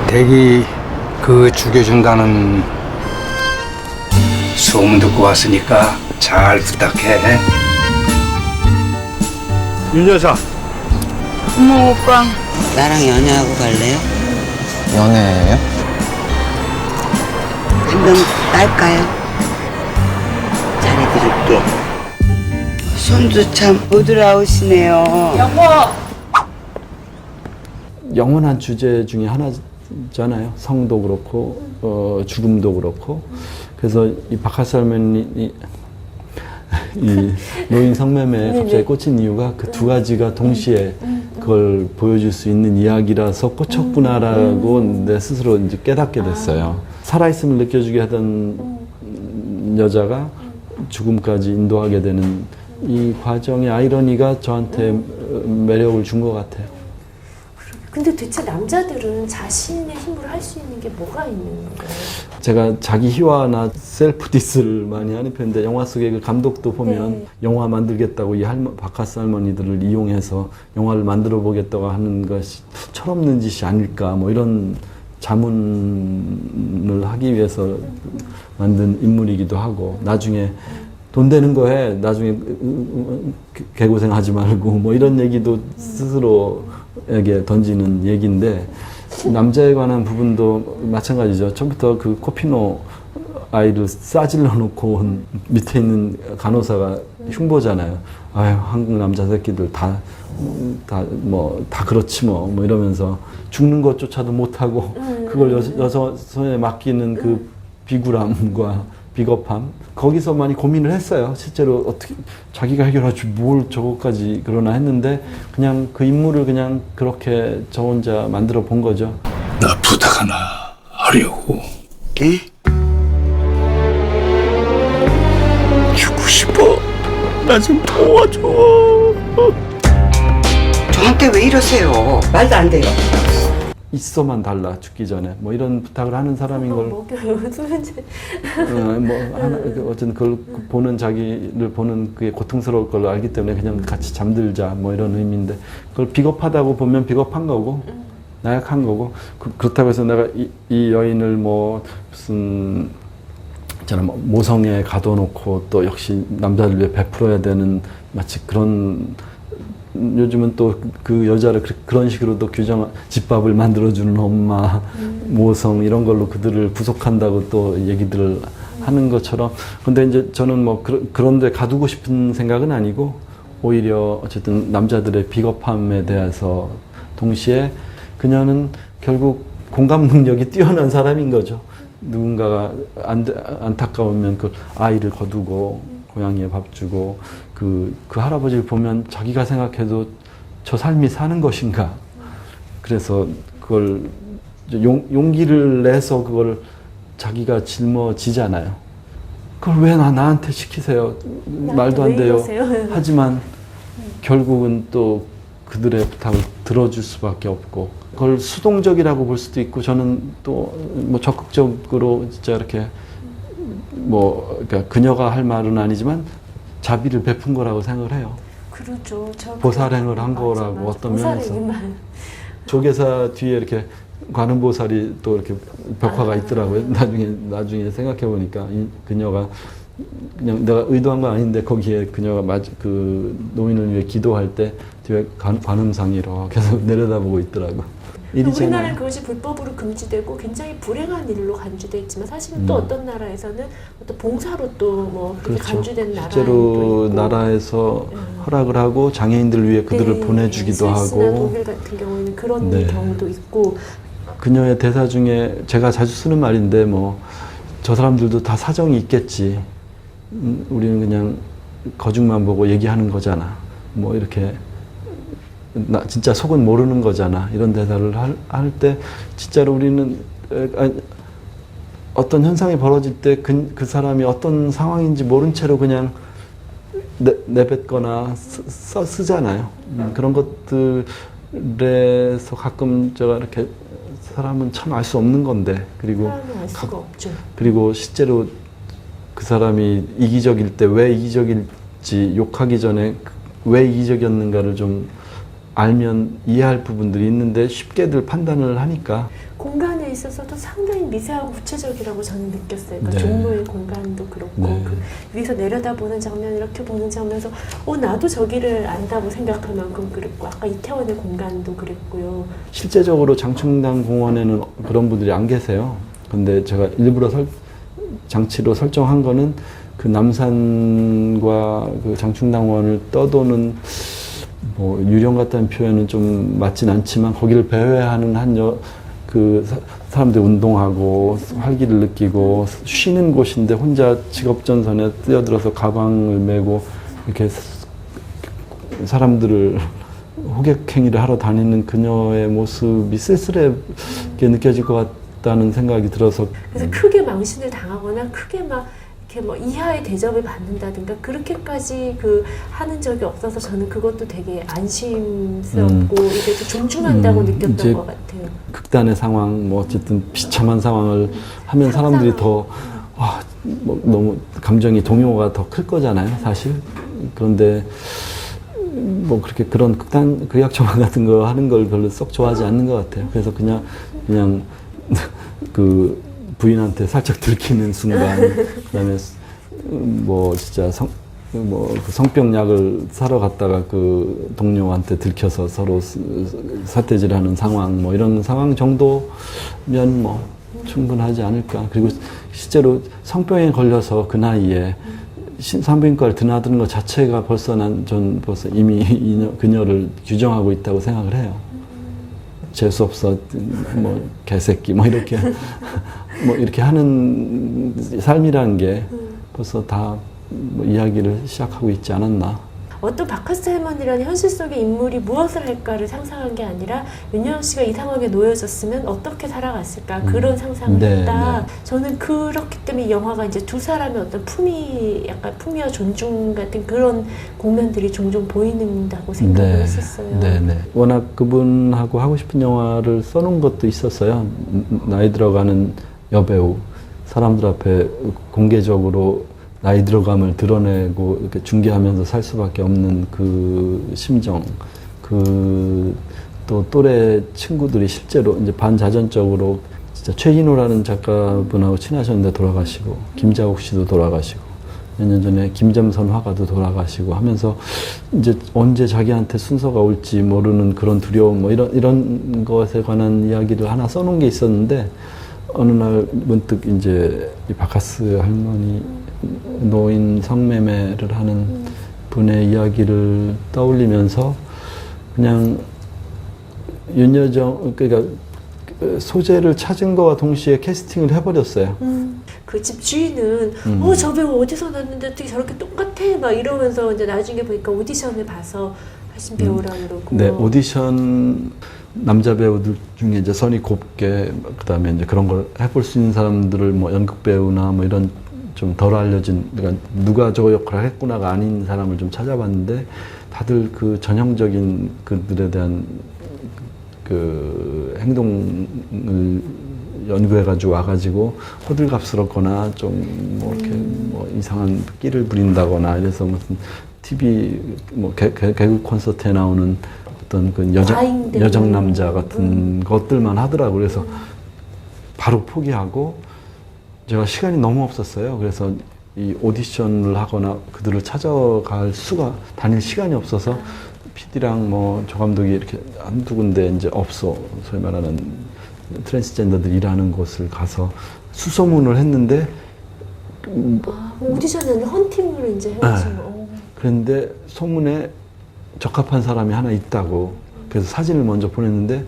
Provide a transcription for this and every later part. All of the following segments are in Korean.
댁이 그 죽여준다는 소문 듣고 왔으니까 잘 부탁해. 윤 여사. 어머 오빠 나랑 연애하고 갈래요? 연애예요? 한병 딸까요? 잘해드릴게. 손도 참 부드러우시네요. 영원한 주제 중에 하나잖아요. 성도 그렇고 죽음도 그렇고. 그래서 이 박하살면이 이 노인 성매매에 갑자기 꽂힌 이유가 그 두 가지가 동시에 그걸 보여줄 수 있는 이야기라서 꽂혔구나라고 내 스스로 이제 깨닫게 됐어요. 살아있음을 느껴주게 하던 여자가 죽음까지 인도하게 되는 이 과정의 아이러니가 저한테 매력을 준 것 같아요. 근데 대체 남자들은 자신의 힘으로 할 수 있는 게 뭐가 있는 거예요? 제가 자기 희화나 셀프 디스를 많이 하는 편인데 영화 속의 그 감독도 보면 네. 영화 만들겠다고 이 박하스 할머니들을 이용해서 영화를 만들어 보겠다고 하는 것이 철없는 짓이 아닐까 뭐 이런 자문을 하기 위해서 만든 인물이기도 하고 나중에 돈 되는 거 해 나중에 개고생하지 말고 뭐 이런 얘기도 스스로에게 던지는 얘기인데 남자에 관한 부분도 마찬가지죠. 처음부터 그 코피노 아이를 싸질러 놓고 온 밑에 있는 간호사가 흉보잖아요. 아유, 한국 남자 새끼들 다 그렇지 뭐 이러면서 죽는 것조차도 못하고 그걸 여자 손에 맡기는 그 비굴함과 비겁함 거기서 많이 고민을 했어요. 실제로 어떻게 자기가 해결하지 뭘 저거까지 그러나 했는데 그냥 그 인물을 그냥 그렇게 저 혼자 만들어 본 거죠. 나 부탁 하나 하려고. 예? 죽고 싶어. 나 좀 도와줘. 저한테 왜 이러세요? 말도 안 돼요. 있어만 달라 죽기 전에 뭐 이런 부탁을 하는 사람인 걸 먹여요 수면제. 어쨌든 그걸 보는 자기를 보는 그게 고통스러울 걸 알기 때문에 그냥 같이 잠들자 뭐 이런 의미인데 그걸 비겁하다고 보면 비겁한 거고 나약한 거고 그렇다고 해서 내가 이 여인을 뭐 무슨 있잖아 뭐 모성에 가둬놓고 또 역시 남자를 위해 베풀어야 되는 마치 그런 요즘은 또 그 여자를 그런 식으로도 집밥을 만들어주는 엄마, 모성 이런 걸로 그들을 구속한다고 또 얘기들을 하는 것처럼. 근데 이제 저는 뭐 그런데 가두고 싶은 생각은 아니고 오히려 어쨌든 남자들의 비겁함에 대해서 동시에 그녀는 결국 공감 능력이 뛰어난 사람인 거죠. 누군가가 안타까우면 그 아이를 거두고 고양이에 밥 주고 그 할아버지를 보면 자기가 생각해도 저 삶이 사는 것인가. 그래서 그걸 용기를 내서 그걸 자기가 짊어지잖아요. 그걸 왜 나한테 시키세요? 말도 안 돼요. 하지만 결국은 또 그들의 부탁을 들어줄 수밖에 없고 그걸 수동적이라고 볼 수도 있고 저는 또 뭐 적극적으로 진짜 이렇게 뭐 그러니까 그녀가 할 말은 아니지만 자비를 베푼 거라고 생각을 해요. 그렇죠. 보살행을 한 거라고 어떤 면에서. 조계사 뒤에 이렇게 관음보살이 또 이렇게 벽화가 있더라고요. 나중에 생각해 보니까 그녀가 그냥 내가 의도한 건 아닌데 거기에 그녀가 그 노인을 위해 기도할 때 뒤에 관음상이 이렇게 계속 내려다보고 있더라고. 우리나라는 그것이 불법으로 금지되고 굉장히 불행한 일로 간주돼 있지만 사실은 또 어떤 나라에서는 어떤 봉사로 또 뭐 그렇게 그렇죠. 간주된 나라도 실제로 있고. 나라에서 허락을 하고 장애인들 위해 그들을 보내주기도 스위스나 하고 독일 같은 경우에는 그런 네. 경우도 있고. 그녀의 대사 중에 제가 자주 쓰는 말인데 뭐 저 사람들도 다 사정이 있겠지. 우리는 그냥 거중만 보고 얘기하는 거잖아. 뭐 이렇게 나 진짜 속은 모르는 거잖아. 이런 대사를 할 때 진짜로 우리는 어떤 현상이 벌어질 때 그 사람이 어떤 상황인지 모른 채로 그냥 내뱉거나 쓰잖아요. 그런 것들에서 가끔 제가 이렇게 사람은 참 알 수 없는 건데 그리고 알 수가 없죠. 그리고 실제로 그 사람이 이기적일 때 왜 이기적일지 욕하기 전에 왜 이기적이었는가를 좀 알면 이해할 부분들이 있는데 쉽게들 판단을 하니까 공간에 있어서도 상당히 미세하고 구체적이라고 저는 느꼈어요. 그러니까 네. 종로의 공간도 그렇고 네. 그 위에서 내려다보는 장면, 이렇게 보는 장면에서 나도 저기를 안다고 생각할 만큼 그랬고, 아까 이태원의 공간도 그랬고요. 실제적으로 장충당 공원에는 그런 분들이 안 계세요. 근데 제가 일부러 장치로 설정한 거는 그 남산과 그 장충당원을 떠도는 뭐 유령 같다는 표현은 좀 맞진 않지만 거기를 배회하는 사람들이 운동하고 활기를 느끼고 쉬는 곳인데 혼자 직업전선에 뛰어들어서 가방을 메고 이렇게 사람들을 호객행위를 하러 다니는 그녀의 모습이 쓸쓸하게 느껴질 것 같다는 생각이 들어서 그래서 크게 망신을 당하거나 크게 막 이렇게 뭐 이하의 대접을 받는다든가 그렇게까지 하는 적이 없어서 저는 그것도 되게 안심스럽고 이게 좀 존중한다고 느꼈던 이제 것 같아요. 극단의 상황, 뭐 어쨌든 비참한 상황을 하면 사람들이 더 뭐 너무 감정이 동요가 더 클 거잖아요, 사실. 그런데 뭐 그렇게 그런 극약 처방 같은 거 하는 걸 별로 썩 좋아하지 않는 것 같아요. 그래서 그냥 그 부인한테 살짝 들키는 순간, 그다음에 뭐 진짜 그 성병약을 사러 갔다가 그 동료한테 들켜서 서로 사태질하는 상황, 뭐 이런 상황 정도면 뭐 충분하지 않을까. 그리고 실제로 성병에 걸려서 그 나이에 산부인과를 드나드는 것 자체가 전 벌써 이미 그녀를 규정하고 있다고 생각을 해요. 재수 없어, 뭐 개새끼, 뭐 이렇게 뭐 이렇게 하는 삶이라는 게 벌써 다 뭐 이야기를 시작하고 있지 않았나. 어떤 박하스 할머니라는 현실 속의 인물이 무엇을 할까를 상상한 게 아니라 윤여정 씨가 이 상황에 놓여졌으면 어떻게 살아갔을까 그런 상상을 네, 했다. 네. 저는 그렇기 때문에 이 영화가 이제 두 사람의 어떤 약간 품위와 존중 같은 그런 국면들이 종종 보이는다고 생각을 했었어요. 네. 워낙 그분하고 하고 싶은 영화를 써놓은 것도 있었어요. 나이 들어가는 여배우, 사람들 앞에 공개적으로 나이 들어감을 드러내고 이렇게 중계하면서 살 수밖에 없는 그 심정, 또 또래 친구들이 실제로 이제 반자전적으로 진짜 최인호라는 작가분하고 친하셨는데 돌아가시고, 김자옥 씨도 돌아가시고, 몇 년 전에 김점선 화가도 돌아가시고 하면서 이제 언제 자기한테 순서가 올지 모르는 그런 두려움, 뭐 이런 것에 관한 이야기를 하나 써놓은 게 있었는데, 어느 날 문득 이제 이 박하스 할머니 노인 성매매를 하는 분의 이야기를 떠올리면서 그냥 윤여정, 그러니까 소재를 찾은 거와 동시에 캐스팅을 해버렸어요. 그 집 주인은 저 배우 어디서 났는데 어떻게 저렇게 똑같아 막 이러면서 이제 나중에 보니까 오디션을 봐서 하신 배우라 그러고. 네, 오디션 남자 배우들 중에 이제 선이 곱게, 그다음에 이제 그런 걸 해볼 수 있는 사람들을 뭐 연극 배우나 뭐 이런 좀 덜 알려진, 그러니까 누가 저 역할을 했구나가 아닌 사람을 좀 찾아봤는데, 다들 그 전형적인 그들에 대한 그 행동을 연구해가지고 와가지고 호들갑스럽거나 좀 뭐 이렇게 뭐 이상한 끼를 부린다거나 이래서 무슨 TV 뭐 개그 콘서트에 나오는 어떤 그 여정 남자 같은 것들만 하더라고요. 그래서 바로 포기하고, 제가 시간이 너무 없었어요. 그래서 이 오디션을 하거나 그들을 찾아갈 다닐 시간이 없어서 PD랑 뭐 조 감독이 이렇게 한두 군데 이제 소위 말하는 트랜스젠더들 일하는 곳을 가서 수소문을 했는데, 오디션은 헌팅을 이제 해가지고. 네. 그런데 소문에 적합한 사람이 하나 있다고. 그래서 사진을 먼저 보냈는데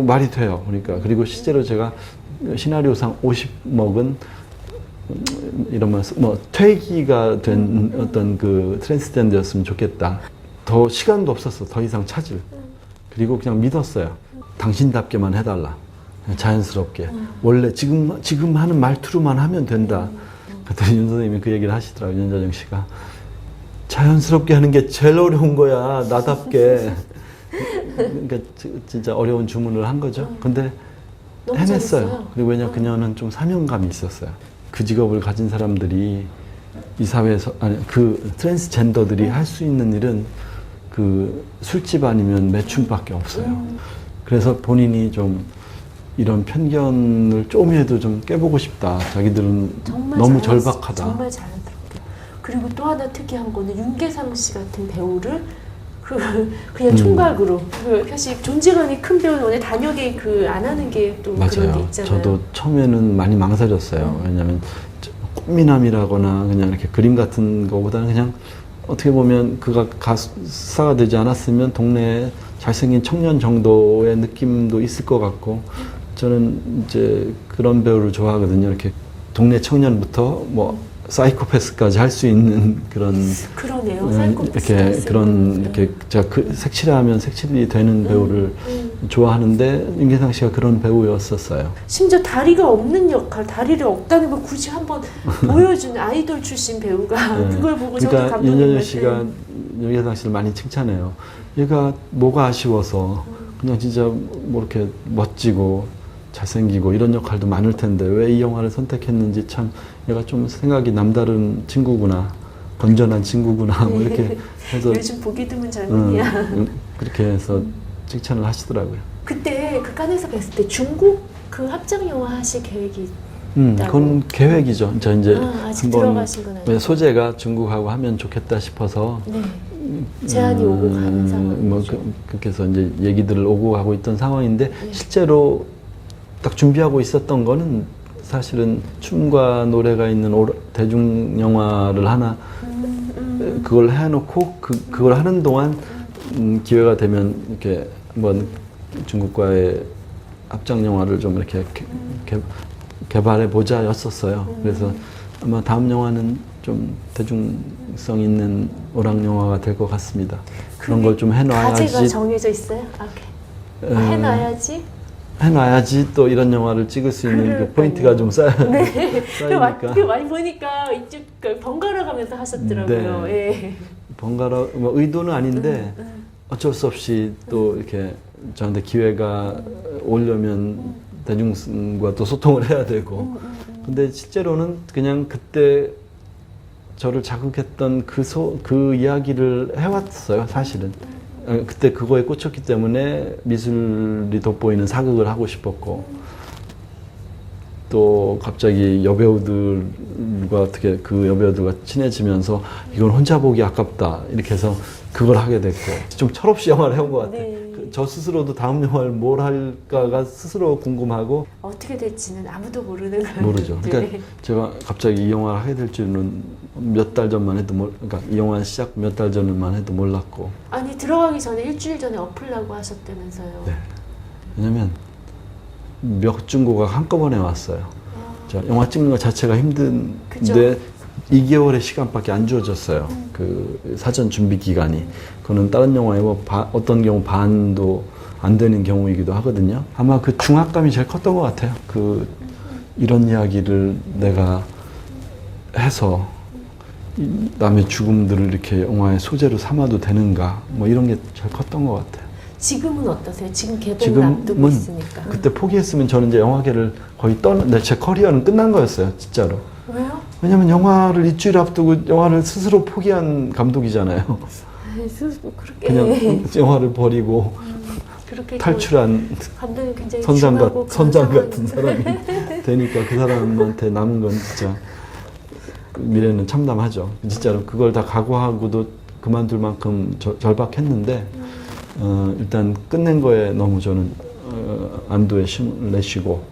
말이 돼요. 그러니까 그리고 실제로 제가 시나리오상 50먹은 이러면 뭐 퇴기가 된 어떤 그 트랜스젠더였으면 좋겠다. 더 시간도 없었어. 더 이상 찾을. 그리고 그냥 믿었어요. 당신답게만 해달라. 자연스럽게. 원래 지금 하는 말투로만 하면 된다. 그랬더니 윤 선생님이 그 얘기를 하시더라고요. 윤여정 씨가. 자연스럽게 하는 게 제일 어려운 거야. 나답게. 그러니까 진짜 어려운 주문을 한 거죠. 근데 해냈어요. 잘했어요. 그리고 왜냐면 그녀는 좀 사명감이 있었어요. 그 직업을 가진 사람들이 이 사회에서, 그 트랜스젠더들이 할 수 있는 일은 그 술집 아니면 매춘밖에 없어요. 그래서 본인이 좀 이런 편견을 조금이라도 좀 깨보고 싶다. 자기들은 정말 너무 잘했- 절박하다. 정말 잘하더라고요. 그리고 또 하나 특이한 거는 윤계상 씨 같은 배우를 그냥 총각으로 사실 존재감이 큰 배우는 원래 단역에 안 하는 게 또 그런 게 맞아요. 있잖아요. 저도 처음에는 많이 망설였어요. 왜냐하면 꽃미남이라거나 그냥 이렇게 그림 같은 거보다는 그냥 어떻게 보면 그가 가수가 되지 않았으면 동네에 잘생긴 청년 정도의 느낌도 있을 것 같고 저는 이제 그런 배우를 좋아하거든요. 이렇게 동네 청년부터 뭐 사이코패스까지 할 수 있는 그런 그러네요. 사이코패스 이렇게 말씀. 그런 이렇게 제가 색칠하면 색칠이 되는 배우를 좋아하는데 윤계상 씨가 그런 배우였었어요. 심지어 다리가 없는 역할, 다리를 없다는 걸 굳이 한번 보여주는 아이돌 출신 배우가 네. 그걸 보고 저도 그러니까 감동을 윤여정 씨가 윤계상 씨를 많이 칭찬해요. 얘가 뭐가 아쉬워서 그냥 진짜 뭐 이렇게 멋지고 잘생기고 이런 역할도 많을 텐데 왜 이 영화를 선택했는지 참 얘가 좀 생각이 남다른 친구구나, 건전한 친구구나 뭐 이렇게 해서 요즘 보기 드문 젊은이야. 그렇게 해서 칭찬을 하시더라고요. 그때 그 칸에서 뵀을 때 중국 그 합작 영화 하실 계획이 그건 계획이죠. 저 이제 아직 한번 들어가신 건 아니고. 왜 소재가 중국하고 하면 좋겠다 싶어서 네. 제안이 오고 가는 상황이죠. 뭐 그렇게 해서 이제 얘기들을 오고 가고 있던 상황인데 네. 실제로 딱 준비하고 있었던 거는 사실은 춤과 노래가 있는 대중 영화를 하나 그걸 해놓고 그걸 하는 동안 기회가 되면 이렇게 한번 중국과의 합작 영화를 좀 이렇게 개발해 보자였었어요. 그래서 아마 다음 영화는 좀 대중성 있는 오락 영화가 될 것 같습니다. 그런 걸 좀 해놔야지. 가제가 정해져 있어요? 해놔야지. 해놔야지 또 이런 영화를 찍을 수 있는 그 그러니까요. 포인트가 좀 네. 쌓이니까. 그 많이 보니까 이쪽 번갈아 가면서 하셨더라고요. 네. 예. 번갈아 뭐 의도는 아닌데 어쩔 수 없이 또 이렇게 저한테 기회가 오려면 대중과 또 소통을 해야 되고 근데 실제로는 그냥 그때 저를 자극했던 그 이야기를 해왔어요 사실은 그때 그거에 꽂혔기 때문에 미술이 돋보이는 사극을 하고 싶었고 또 갑자기 여배우들과 어떻게 그 여배우들과 친해지면서 이건 혼자 보기 아깝다 이렇게 해서 그걸 하게 됐고 좀 철없이 영화를 해온 것 같아요. 네. 저 스스로도 다음 영화를 뭘 할까가 스스로 궁금하고 어떻게 될지는 아무도 모르는 거예요. 모르죠. 네. 그러니까 제가 갑자기 이 영화를 하게 될 줄은 몇 달 전만 해도 그러니까 이 영화 시작 몇 달 전만 해도 몰랐고. 아니 들어가기 전에 일주일 전에 엎으려고 하셨다면서요. 네. 왜냐면 몇 중고가 한꺼번에 왔어요. 자, 영화 찍는 것 자체가 힘든데 그죠. 2개월의 시간밖에 안 주어졌어요. 그 사전 준비 기간이. 그거는 다른 영화에 뭐 어떤 경우 반도 안 되는 경우이기도 하거든요. 아마 그 중압감이 제일 컸던 것 같아요. 이런 이야기를 내가 해서 남의 죽음들을 이렇게 영화의 소재로 삼아도 되는가 뭐 이런 게 제일 컸던 것 같아요. 지금은 어떠세요? 지금 개봉을 앞두고 지금은 있으니까. 그때 포기했으면 저는 이제 영화계를 거의 제 커리어는 끝난 거였어요, 진짜로. 왜요? 왜냐면 영화를 일주일 앞두고 영화를 스스로 포기한 감독이잖아요. 그렇게 그냥 영화를 버리고 그렇게 탈출한 감독이 굉장히 선장 중하고 같은 사람이 되니까 그 사람한테 남은 건 진짜 미래는 참담하죠. 진짜로 그걸 다 각오하고도 그만둘 만큼 절박했는데 일단 끝낸 거에 너무 저는 안도의 힘을 내쉬고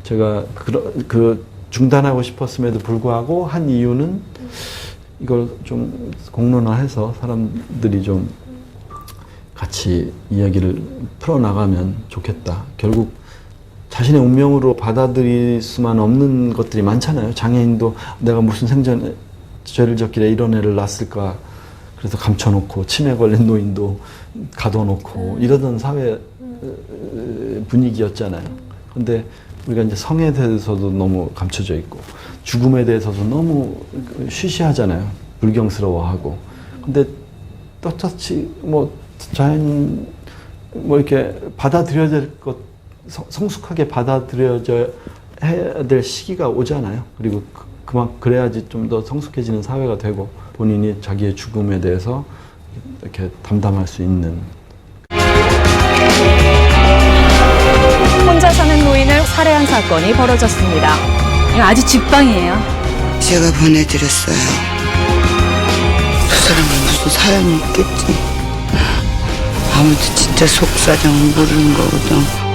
제가 그 중단하고 싶었음에도 불구하고 한 이유는 이걸 좀 공론화해서 사람들이 좀 같이 이야기를 풀어나가면 좋겠다. 결국 자신의 운명으로 받아들일 수만 없는 것들이 많잖아요. 장애인도 내가 무슨 생전에 죄를 졌길래 이런 애를 낳았을까. 그래서 감춰놓고 치매 걸린 노인도 가둬놓고 이러던 사회 분위기였잖아요. 근데 우리가 이제 성에 대해서도 너무 감춰져 있고 죽음에 대해서도 너무 쉬쉬하잖아요. 불경스러워하고. 근데 떳떳이 뭐 자연 뭐 이렇게 받아들여야 될 것 성숙하게 받아들여져야 해야 될 시기가 오잖아요. 그리고 그래야지 좀 더 성숙해지는 사회가 되고 본인이 자기의 죽음에 대해서 이렇게 담당할 수 있는. 혼자 사는 노인을 살해한 사건이 벌어졌습니다. 이거 아주 직방이에요. 제가 보내드렸어요. 그 사람은 무슨 사연이 있겠지. 아무도 진짜 속사정은 모르는 거거든.